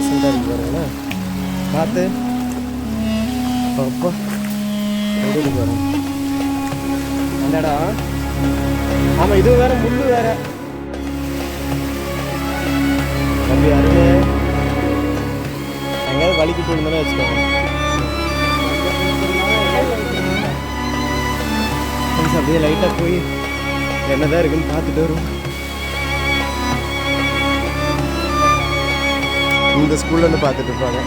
ப்ளசண்ட்டாக இருக்குது பாருங்களேன். பார்த்து அப்பா எப்படி இருக்கு பாருங்க அந்த இடம். ஆமாம், இது வேற முள்ளு வேற. தம்பி அருமை எங்கேயாவது வலிக்கு போயிருந்தோன்னு வச்சுக்கோங்க. அப்படியே லைட்டாக போய் என்னதான் இருக்குன்னு பார்த்துட்டு வரும். இந்த ஸ்கூல்ல இருந்து பார்த்துட்டு இருப்பாங்க.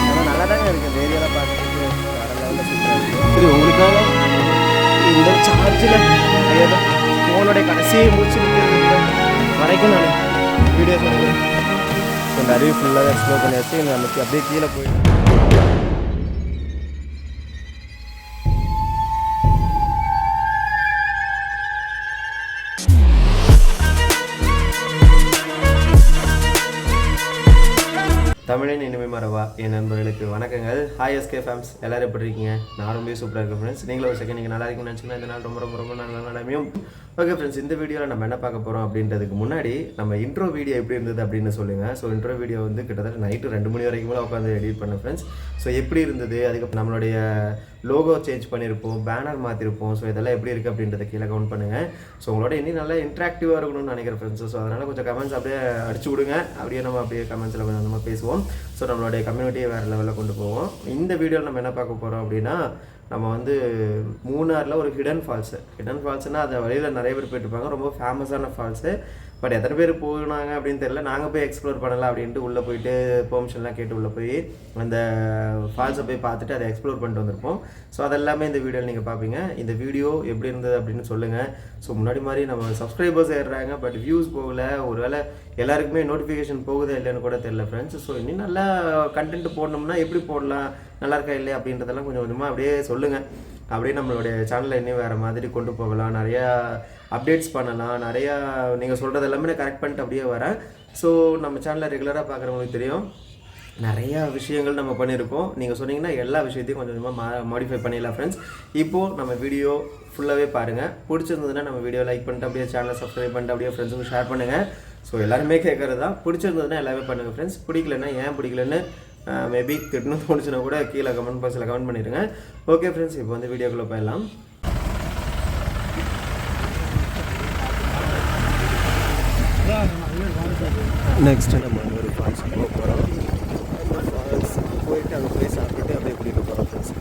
ஆனால் நல்லா தாங்க இருக்குது. இந்த ஏரியாவில் பார்த்துட்டு வேறு லெவலில் சரி. உங்களுக்காக இந்த சார்ஜில் ஃபோனோடைய கடைசி மூச்சு வரைக்கும் நான் வீடியோ சொல்லுவேன். ஸோ இந்த அருவி ஃபுல்லாக எக்ஸ்ப்ளோர் பண்ணியாச்சு. நமக்கு அப்படியே கீழே போய் தமிழின் இனிமை மரவா என் நண்பர்களுக்கு வணக்கங்கள். ஹாய் எஸ்கே ஃபேம்ஸ், எல்லோரும் எப்படி இருக்கீங்க? நான் ரொம்ப சூப்பராக இருக்கேன் ஃப்ரெண்ட்ஸ். நீங்களும் ஒரு செகண்ட் நீங்கள் நல்லா இருக்குன்னு நினச்சிங்கன்னா இந்த நாள் ரொம்ப ரொம்ப ரொம்ப நல்ல நாளாமையும். ஓகே ஃப்ரெண்ட்ஸ், இந்த வீடியோவில் நம்ம என்ன பார்க்க போகிறோம் அப்படின்றதுக்கு முன்னாடி நம்ம இன்ட்ரோ வீடியோ எப்படி இருந்தது அப்படின்னு சொல்லுங்கள். ஸோ இன்ட்ரோ வீடியோ வந்து கிட்டத்தட்ட நைட்டு 2 மணி வரைக்கும் கூட உட்காந்து எடிட் பண்ணேன் ஃப்ரெண்ட்ஸ். ஸோ எப்படி இருந்தது, அதுக்கப்புறம் நம்மளுடைய லோகோ சேஞ்ச் பண்ணியிருப்போம், பேனர் மாற்றிருப்போம். ஸோ இதெல்லாம் எப்படி இருக்குது அப்படின்றத கீழே கவுண்ட் பண்ணுங்கள். ஸோ உங்களோட இன்னும் நல்லா இன்ட்ராக்டிவாக இருக்கணும்னு நினைக்கிறேன் ஃப்ரெண்ட்ஸ். ஸோ அதனால் கொஞ்சம் கமெண்ட்ஸ் அப்படியே அடிச்சு விடுங்க. அப்படியே நம்ம அப்படியே கமெண்ட்ஸில் கொஞ்சம் நம்ம பேசுவோம். ஸோ நம்மளுடைய கம்யூனிட்டியை வேறு லெவலில் கொண்டு போவோம். இந்த வீடியோவில் நம்ம என்ன பார்க்க போகிறோம் அப்படின்னா, நம்ம வந்து மூணாரில் ஒரு ஹிடன் ஃபால்ஸ்னால் அதை வழியில் நிறைய பேர் போயிட்டுருப்பாங்க. ரொம்ப ஃபேமஸான ஃபால்ஸு. பட் எத்தனை பேர் போனாங்க அப்படின்னு தெரியல. நாங்கள் போய் எக்ஸ்ப்ளோர் பண்ணலாம் அப்படின்ட்டு உள்ளே போயிட்டு பெர்மிஷன்லாம் கேட்டு உள்ளே போய் அந்த ஃபால்ஸை போய் பார்த்துட்டு அதை எக்ஸ்ப்ளோர் பண்ணிட்டு வந்திருப்போம். ஸோ அதெல்லாமே இந்த வீடியோவில் நீங்கள் பார்ப்பீங்க. இந்த வீடியோ எப்படி இருந்தது அப்படின்னு சொல்லுங்கள். ஸோ முன்னாடி மாதிரி நம்ம சப்ஸ்கிரைபர்ஸ் ஏறுறாங்க, பட் வியூஸ் போகல. ஒருவேளை எல்லாருக்குமே நோட்டிஃபிகேஷன் போகுதா இல்லைன்னு கூட தெரியல ஃப்ரெண்ட்ஸ். ஸோ இன்னும் நல்லா கண்டென்ட் போடணும்னா எப்படி போடலாம், நல்லா இருக்கா இல்லையா அப்படின்றதெல்லாம் கொஞ்சம் கொஞ்சமாக அப்படியே சொல்லுங்கள். அப்படியே நம்மளுடைய சேனலை இன்னும் வேறு மாதிரி கொண்டு போகலாம், நிறையா அப்டேட்ஸ் பண்ணலாம், நிறையா நீங்கள் சொல்கிறது எல்லாமே நான் கரெக்ட் பண்ணிட்டு அப்படியே வரேன். ஸோ நம்ம சேனலை ரெகுலராக பார்க்குறவங்களுக்கு தெரியும், நிறையா விஷயங்கள் நம்ம பண்ணியிருக்கோம். நீங்கள் சொன்னீங்கன்னா எல்லா விஷயத்தையும் கொஞ்சம் கொஞ்சமாக மாடிஃபை பண்ணிடலாம் ஃப்ரெண்ட்ஸ். இப்போது நம்ம வீடியோ ஃபுல்லாகவே பாருங்கள். பிடிச்சிருந்ததுன்னா நம்ம வீடியோ லைக் பண்ணிட்டு அப்படியே சேனலை சப்ஸ்கிரைப் பண்ணிட்டு அப்படியே ஃப்ரெண்ட்ஸுக்கு ஷேர் பண்ணுங்கள். ஸோ எல்லாருமே கேட்குறது தான், பிடிச்சிருந்ததுன்னா எல்லாமே பண்ணுங்கள் ஃப்ரெண்ட்ஸ். பிடிக்கலன்னா ஏன் பிடிக்கலன்னு மேபி திட்டணும் தோணுச்சுன்னா கூட கீழே கமெண்ட் பாக்ஸில் கமெண்ட் பண்ணிடுங்க. ஓகே ஃப்ரெண்ட்ஸ், இப்போ வந்து வீடியோக்குள்ளே போயிடலாம். நெக்ஸ்ட் நம்ம ஒரு ஃபால்ஸ் போக போகிறோம். அந்த ஃபால்ஸ் போயிட்டு அங்கே போய் சாப்பிட்டு அப்படியே கூட்டிகிட்டு போகிறோம் ஃப்ரெண்ட்ஸ்.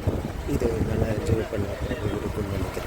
இது நல்லா என்ஜாய் பண்ண இருக்குன்னு நினைக்கிறேன்.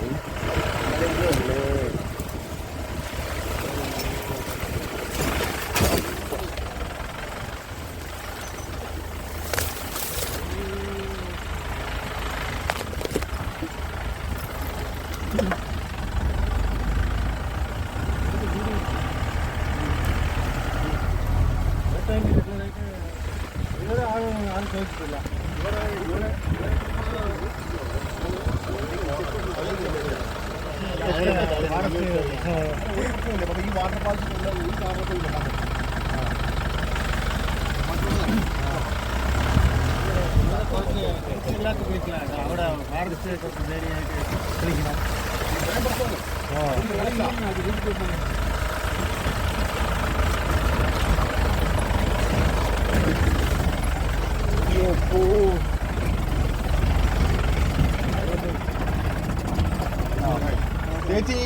ചേച്ചി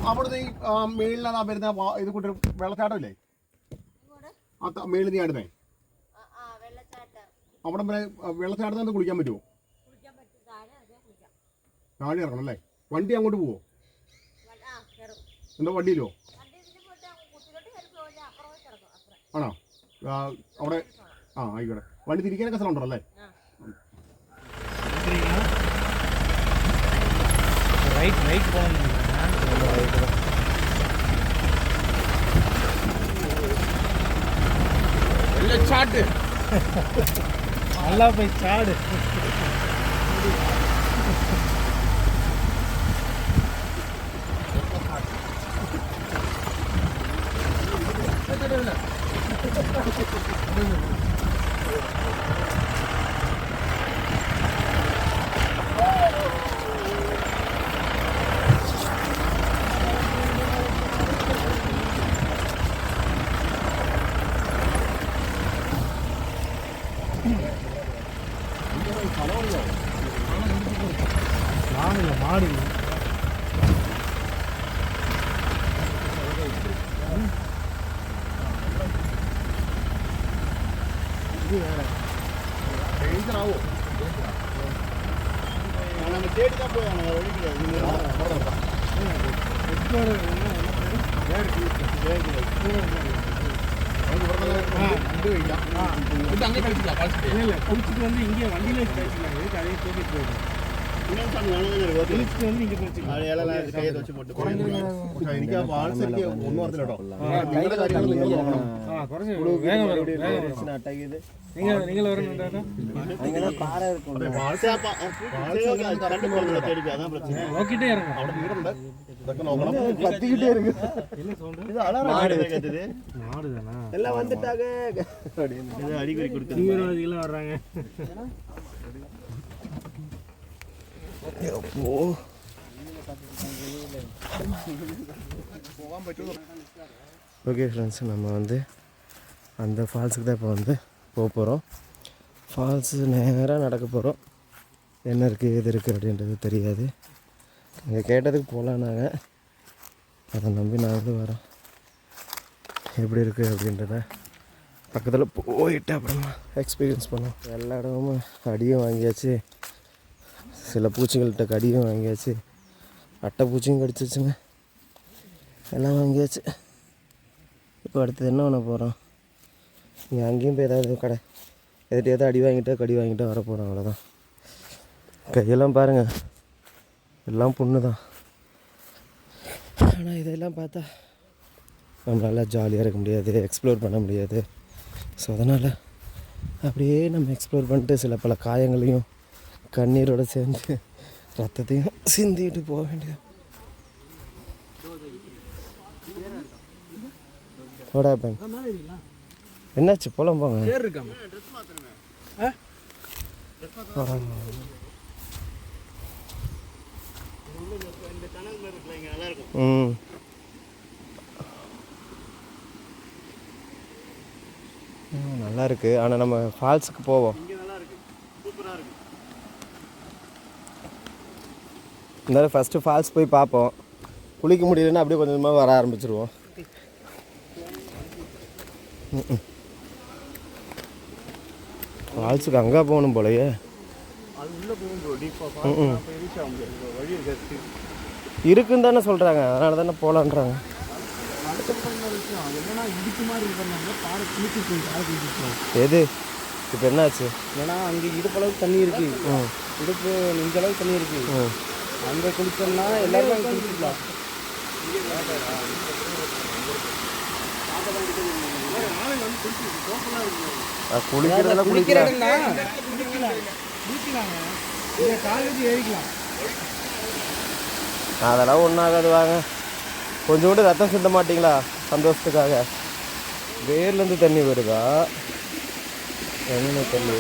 അവിടുന്ന് ഈ മേളിലാണ് വരുന്ന ഇത് കൂട്ടി വെള്ളച്ചാട്ടമില്ലേ? ആ മേളിൽ നീ ആടുന്നേ അവിടെ വെള്ളച്ചാട്ടത്തിൽ കുളിക്കാൻ പറ്റുമോ? താഴെ ഇറങ്ങണം അല്ലേ? വണ്ടി അങ്ങോട്ട് പോവോ? എന്താ വണ്ടിയിലോ? ആണോ? അവിടെ ആയിക്കോട്ടെ. വണ്ടി തിരിക്കാനൊക്കെ സ്ഥലം ഉണ്ടല്ലോ അല്ലേ? ரைட் போகணும். சாட்டு நல்லா போய் சாடு. மாடுங்க மாடுங்க. இது வேற டேஞ்சர் ஆகும். நம்ம தேடி தான் போய் வழி கிடையாது. எக்ஸ்ப்ளோரர் இல்லை குளிச்சுட்டு வந்து இங்கே வண்டியில் வச்சு கழிச்சிக்கலாம். எதுக்கு அதையும் தூக்கிட்டு போயிடும். குளிச்சுட்டு வந்து இங்கே குளிச்சிக்கலாம். കുറഞ്ഞ வேகம் வரும் நீங்கள் வரணுன்றாக்கா நோக்கிட்டே இறங்க. கத்திக்கிட்டே இருக்கு. மாடு தானா எல்லாம் வந்துட்டாங்க. அறிகுறி கொடுக்குது. தீவிரவாதிகளாம் வர்றாங்க. ஓகே ஃப்ரெண்ட்ஸ், நம்ம வந்து அந்த ஃபால்ஸுக்கு தான் இப்போ வந்து போக போகிறோம். ஃபால்ஸு நேராக நடக்க போகிறோம். என்ன இருக்குது எது இருக்குது அப்படின்றது தெரியாது. அங்கே கேட்டதுக்கு போகலாம். நாங்கள் அதை நம்பி நாங்களும் வரோம். எப்படி இருக்குது அப்படின்றத பக்கத்தில் போயிட்டு அப்புறமா எக்ஸ்பீரியன்ஸ் பண்ணோம். எல்லா இடமும் அடியும் வாங்கியாச்சு, சில பூச்சிகள்கிட்ட கடியும் வாங்கியாச்சு, அட்டை பூச்சியும் கடிச்சிச்சுங்க, எல்லாம் வாங்கியாச்சு. இப்போ அடுத்தது என்ன பண்ண போகிறோம்? இங்கே அங்கேயும் போய் ஏதாவது கடை எதுட்டு அடி வாங்கிட்டா கடி வாங்கிட்டா வர போகிறோம். அவ்வளோதான். கையெல்லாம் பாருங்கள், எல்லாம் புண்ணு தான். ஆனால் இதெல்லாம் பார்த்தா நம்மளால் ஜாலியாக இருக்க முடியாது, எக்ஸ்ப்ளோர் பண்ண முடியாது. ஸோ அதனால் அப்படியே நம்ம எக்ஸ்ப்ளோர் பண்ணிட்டு சில பல காயங்களையும் கண்ணீரோடு சேர்ந்து ரத்தத்தையும் சிந்திட்டு போக வேண்டியது. என்னாச்சு? போலாம் போங்க. ம் நல்லா இருக்கு. ஆனால் நம்ம ஃபால்ஸுக்கு போவோம். இருந்தாலும் ஃபஸ்ட்டு ஃபால்ஸ் போய் பார்ப்போம். குளிக்க முடியலன்னா அப்படியே கொஞ்சம் கொஞ்சமாக வர ஆரம்பிச்சிருவோம். ஃபால்ஸுக்கு அங்கே போகணும் போலையே. இருக்குன்னு தானே சொல்கிறாங்க, அதனால தானே போகலான்றாங்க. எது இப்போ என்னாச்சு? ஏன்னா அங்கே இடுப்பளவுக்கு தண்ணி இருக்கு, இடுப்பு இந்த அளவுக்கு தண்ணி இருக்கு. அங்கே குளிச்சோம்னா எல்லாருமே அங்கே குளிச்சுக்கலாம். குளிக்கிறதெல்லாம் குளிக்கலாம், காலேஜ் ஏறிக்கலாம். அதெல்லாம் ஒன்றும் ஆகாது. வாங்க, கொஞ்சோண்டு ரத்தம் சிந்த மாட்டிங்களா சந்தோஷத்துக்காக? வேர்லேருந்து தண்ணி வருதா என்ன தண்ணி?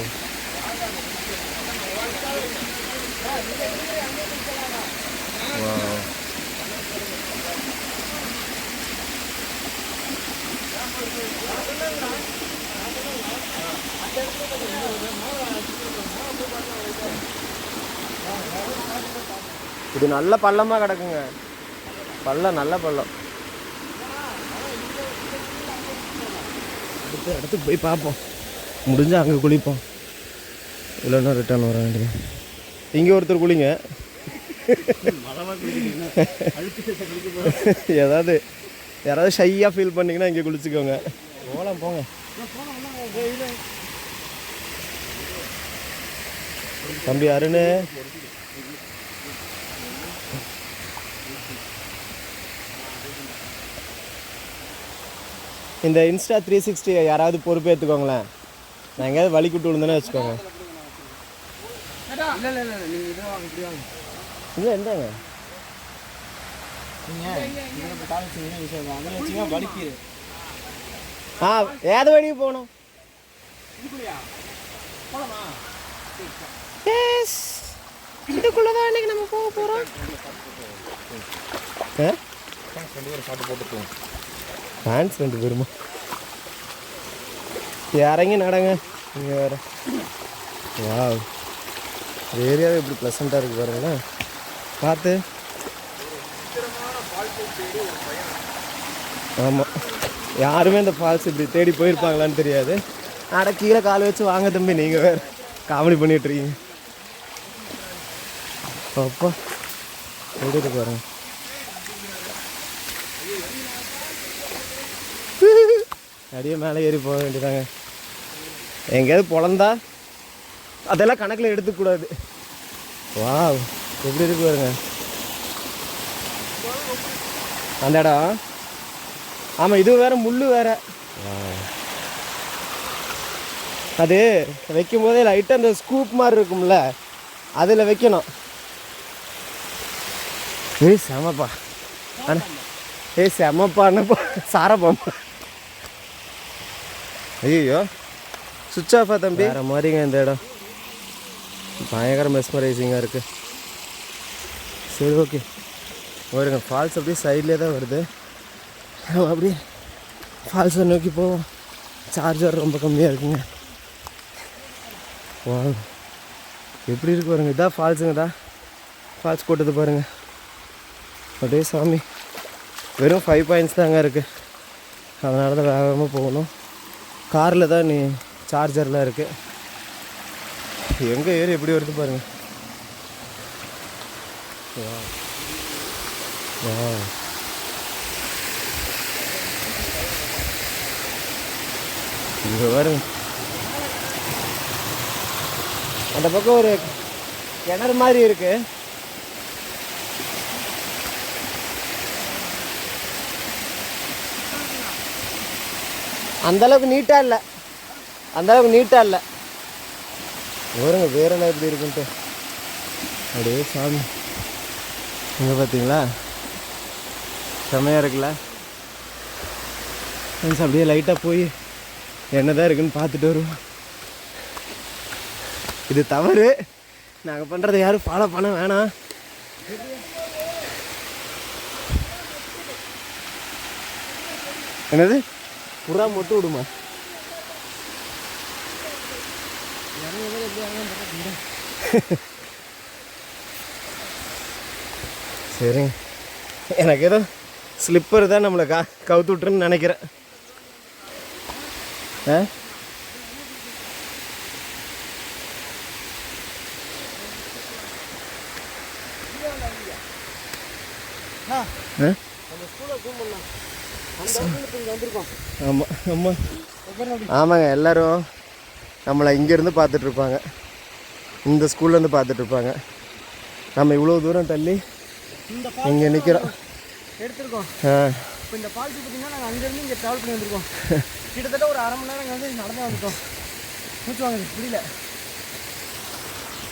இது நல்ல பள்ளமாக கிடக்குங்க. பள்ளம் நல்ல பள்ளம். அடுத்த இடத்துக்கு போய் பார்ப்போம். முடிஞ்சால் அங்கே குளிப்போம், இல்லைன்னா ரிட்டர்ன் வர வேண்டியது. இங்கே ஒருத்தர் குளிங்க. ஏதாவது யாராவது ஷையாக ஃபீல் பண்ணிங்கன்னா இங்கே குளிச்சுக்கோங்க. போகலாம் போங்க. தம்பி அருண், இந்த இன்ஸ்டா 360 யாராவது பொறுப்பேற்றுக்கோங்களேன். நான் எங்கேயாவது வழி கூட்டு விழுந்தேன்னு வச்சுக்கோங்க. இல்லை எந்தாங்க ஏது வழிக்கு போகணும்? இதுக்குள்ளதான் இன்னைக்கு நம்ம போக போகிறோம். ஃபேன்ஸ் 2 பேருமா இறங்கி நடங்க. இங்கே வேறு வா, ஏரியாவே இப்படி ப்ளசண்ட்டாக இருக்குது பாருங்களேன். பார்த்து. ஆமாம், யாருமே இந்த ஃபால்ஸ் இப்படி தேடி போயிருப்பாங்களான்னு தெரியாது. அட கீழே கால் வச்சு வாங்க தம்பி, நீங்கள் வேறு காமெடி பண்ணிகிட்ருக்கீங்க. அப்பா எப்படி இருக்கு பாருங்க. அப்படியே மேலே ஏறி போக வேண்டியதாங்க. எங்கேயாவது பொழந்தா அதெல்லாம் கணக்கில் எடுத்துக்கூடாது. வா எப்படி இருக்கு பாருங்க அந்த இடம். ஆமாம், இது வேற முள்ளு வேற. அது வைக்கும் போதே லைட்டாக அந்த ஸ்கூப் மாதிரி இருக்கும்ல, அதில் வைக்கணும். ஏய் செமப்பா, அண்ணா ஏய் செமப்பா அண்ணப்பா, சாரப்பாம்பா. ஐயோ சுவிட்ச் ஆஃபா தம்பி? வேறு மாதிரிங்க இந்த இடம், பயங்கர மெஸ்மரைசிங்காக இருக்குது. சரி ஓகே, வருங்க. ஃபால்ஸ் அப்படியே சைட்லேயே தான் வருது. அப்படியே ஃபால்ஸை நோக்கி போவோம். சார்ஜர் ரொம்ப கம்மியாக இருக்குங்க. வா எப்படி இருக்கு பாருங்க. இதான் ஃபால்ஸுங்க தான், ஃபால்ஸ் போட்டது பாருங்கள். அப்படியே சாமி, வெறும் 5 பாயிண்ட்ஸ் தாங்க இருக்குது. அதனால தான் வேகமாக போகணும். காரில் தான் நீ சார்ஜர்லாம் இருக்குது. எங்கே ஏறி எப்படி வருது பாருங்கள். இங்கே பாருங்க, அந்த பக்கம் ஒரு கிணறு மாதிரி இருக்கு. அந்தளவுக்கு நீட்டாக இல்லை, அந்தளவுக்கு நீட்டாக இல்லை. வருங்க வேறெல்லாம் எப்படி இருக்குன்ட்டு. அப்படியே சாமி, இங்கே பார்த்தீங்களா செம்மையாக இருக்குல்ல. ஃப்ரெண்ட்ஸ் அப்படியே லைட்டாக போய் என்ன தான் இருக்குன்னு பார்த்துட்டு வருவோம். இது தவறு, நாங்கள் பண்ணுறதை யாரும் ஃபாலோ பண்ண வேணாம். என்னது புறா மட்டும் விடுமா? சரிங்க, எனக்கு ஏதோ ஸ்லிப்பர் தான் நம்மளை கவுத்து விட்டுருன்னு நினைக்கிறேன். ஆமாம் ஆமாம் ஆமாங்க, எல்லோரும் நம்மளை இங்கேருந்து பார்த்துட்ருப்பாங்க, இந்த ஸ்கூல்லேருந்து பார்த்துட்ருப்பாங்க. நம்ம இவ்வளோ தூரம் தள்ளி இங்கே நிற்கிறோம் எடுத்துருக்கோம். இப்போ இந்த ஃபால்ஸ் பார்த்தீங்கன்னா நாங்கள் அங்கேருந்து இங்கே ட்ராவல் பண்ணி வந்திருக்கோம். கிட்டத்தட்ட ஒரு 1/2 மணி நேரம் இங்கே வந்து நடந்து வந்துட்டோம். மூச்சு வாங்க புரியல.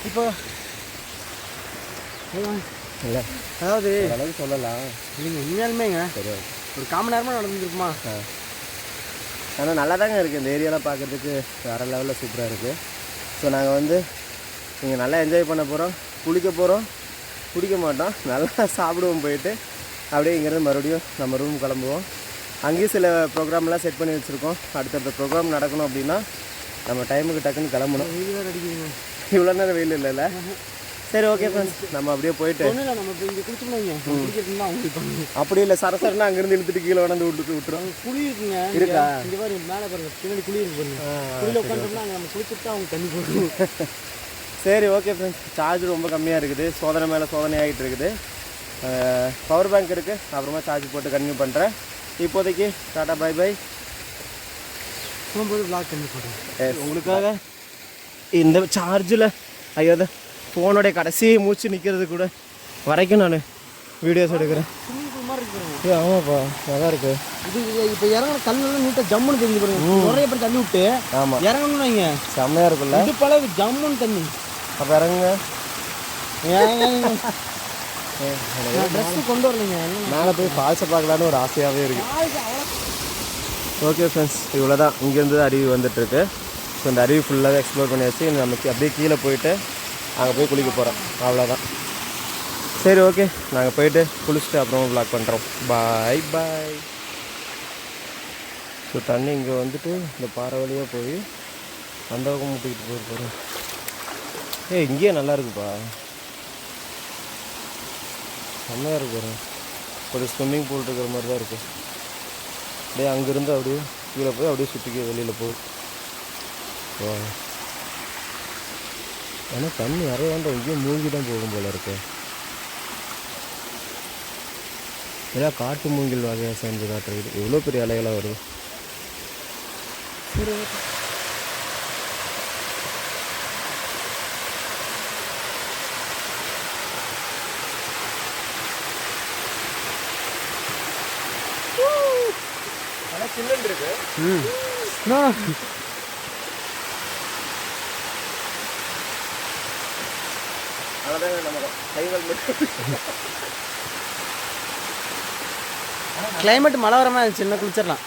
இப்போ இல்லை அதாவது அளவுக்கு சொல்லலாம் இல்லைங்க, உண்மையாலுமேங்க சரி ஒரு 1/4 மணி நேரமாக நடந்துருக்குமா. ஆனால் நல்லா தாங்க இருக்குது. இந்த ஏரியாலாம் பார்க்குறதுக்கு வேறு லெவலில் சூப்பராக இருக்குது. ஸோ நாங்கள் வந்து இங்கே நல்லா என்ஜாய் பண்ண போகிறோம், குளிக்க போகிறோம், குடிக்க மாட்டோம், நல்லா சாப்பிடுவோம். போயிட்டு அப்படியே இங்கேருந்து மறுபடியும் நம்ம ரூம் கிளம்புவோம். அங்கேயும் சில ப்ரோக்ராம்லாம் செட் பண்ணி வச்சுருக்கோம். அடுத்தடுத்த ப்ரோக்ராம் நடக்கணும் அப்படின்னா நம்ம டைமுக்கு டக்குன்னு கிளம்பணும். இவ்வளோ நேரம் வெயில் இல்லைல்ல. சரி ஓகே ஃப்ரெண்ட்ஸ், நம்ம அப்படியே போயிட்டு அப்படி இல்லை சரசரனா அங்கேருந்து இழுத்துட்டு கீழே உடந்து விட்டுரும். குழி இருக்குங்க இருக்கா? இங்கே பாருங்க, மேலே பாருங்க, பின்னாடி குழி இருக்கு பாருங்க. குழியில் உட்காந்துட்டோம்னா அங்கே நம்ம குளிச்சுட்டு அவங்க தண்ணி போடுவோம். சரி ஓகே ஃப்ரெண்ட்ஸ், சார்ஜ் ரொம்ப கம்மியாக இருக்குது. சோதனை மேலே சோதனை ஆகிட்டு இருக்குது. பவர் பேங்க் இருக்குது, அப்புறமா சார்ஜ் போட்டு கன்டினியூ பண்ணுறேன். இப்போதைக்கு டாடா பை பை. போகும்போது பிளாக் பண்ணி போடுறேன் உங்களுக்காக. இந்த சார்ஜில் ஐயோ ஃபோனோடைய கடைசி மூச்சு நிற்கிறது கூட வரைக்கும் நான் வீடியோஸ் எடுக்கிறேன். ஸ்விம்மிங் பூல் மாதிரி இருக்கு. ஆமாப்பா நல்லா இருக்கு. இது இப்போ இறங்கின கல்லெல்லாம் நீட்டாக ஜம்முன்னு தெரிஞ்சு பாருங்க. நிறைய பேர் தள்ளி விட்டு ஆமாம் இறங்கணும்னு வைங்க, செம்மையாக இருக்குல்ல. இது பல ஜம்முன்னு தண்ணி. அப்போ இறங்குங்க. ட்ரெஸ்ஸு கொண்டு வரலைங்க, மேலே போய் ஃபால்ஸை பார்க்கலான்னு ஒரு ஆசையாகவே இருக்குது. ஓகே ஃப்ரெண்ட்ஸ், இவ்வளோ தான். இங்கேருந்து அருவி வந்துட்டுருக்கு. ஸோ இந்த அருவி ஃபுல்லாக எக்ஸ்ப்ளோர் பண்ணியாச்சு. நமக்கு அப்படியே கீழே போயிட்டு அங்கே போய் குளிக்க போகிறோம், அவ்வளோதான். சரி ஓகே, நாங்கள் போயிட்டு குளிச்சுட்டு அப்புறமா வ்ளாக் பண்ணுறோம். பாய் பாய். ஸோ தண்ணி இங்கே வந்துட்டு இந்த பாறை வழியாக போய் அந்த பக்கம் முட்டிக்கிட்டு போய் போகிறோம். இங்கேயே நல்லா இருக்குப்பா. செம்மையாக இருக்கு பாருங்க. ஒரு ஸ்விம்மிங் பூல் இருக்கிற மாதிரி தான் இருக்குது. அப்படியே அங்கேருந்து அப்படியே கீழே போய் அப்படியே சுற்றிக்க வெளியில் போகும். ஆனால் தண்ணி நிறைய வேண்டாம், எங்கேயும் மூழ்கி தான் போகும் போல இருக்கு. ஏதாவது காட்டு மூங்கில் வகையாக சேர்ந்து காட்டுறது. எவ்வளோ பெரிய அலைகளாக வருது. சில்லுன்னு இருக்கு. அதான் நம்ம கைகள் கிளைமேட் மழை வர மாதிரி இருந்துச்சு, இன்னும் குளிச்சிடலாம்.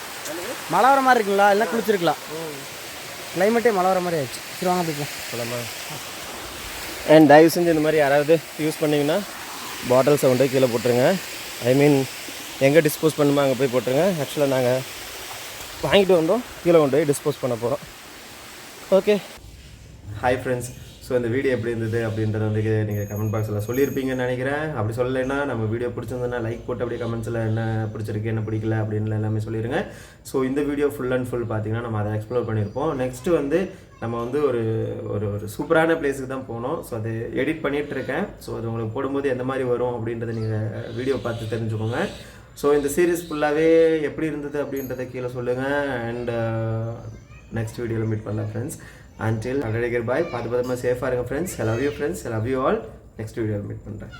மழை வர மாதிரி இருக்குங்களா, இல்லை குளிச்சிருக்கலாம். கிளைமேட்டே மழை வர மாதிரி ஆயிடுச்சு. சரி வாங்க போய்ப்போம். போலாமா? அண்ட் தயவு செஞ்சு இந்த மாதிரி யாராவது யூஸ் பண்ணிங்கன்னா பாட்டில்ஸை கொண்டு போய் கீழே போட்டுருங்க. ஐ மீன் எங்கே டிஸ்போஸ் பண்ணுமோ அங்கே போய் போட்டுருங்க. ஆக்சுவலாக நாங்கள் வாங்கிட்டு வந்தோம், கீழே கொண்டு போய் டிஸ்போஸ் பண்ண போகிறோம். Okay, hi friends. ஸோ இந்த வீடியோ எப்படி இருந்தது அப்படின்றத வந்து நீங்கள் கமெண்ட் பாக்ஸில் சொல்லியிருப்பீங்கன்னு நினைக்கிறேன். அப்படி சொல்லலைன்னா நம்ம வீடியோ பிடிச்சிருந்ததுன்னா லைக் போட்டு அப்படியே கமெண்ட்ஸில் என்ன பிடிச்சிருக்கு என்ன பிடிக்கல அப்படின்னு எல்லாமே சொல்லிடுங்க. ஸோ இந்த வீடியோ ஃபுல் அண்ட் ஃபுல் பார்த்தீங்கன்னா நம்ம அதை எக்ஸ்ப்ளோர் பண்ணியிருப்போம். நெக்ஸ்ட்டு வந்து நம்ம வந்து ஒரு ஒரு ஒரு சூப்பரான பிளேஸுக்கு தான் போனோம். ஸோ அது எடிட் பண்ணிகிட்டு இருக்கேன். ஸோ அது உங்களுக்கு போடும்போது எந்த மாதிரி வரும் அப்படின்றத நீங்கள் வீடியோ பார்த்து தெரிஞ்சுக்கோங்க. ஸோ இந்த சீரீஸ் ஃபுல்லாகவே எப்படி இருந்தது அப்படின்றத கீழே சொல்லுங்கள். அண்ட் நெக்ஸ்ட் வீடியோவில் மீட் பண்ணலாம் ஃப்ரெண்ட்ஸ். Until, பாய். பார்த்து பத்திரமா சேஃபாக இருங்க friends. I love you friends. I love you all. Next வீடியோவில் மீட் பண்ணுறேன்.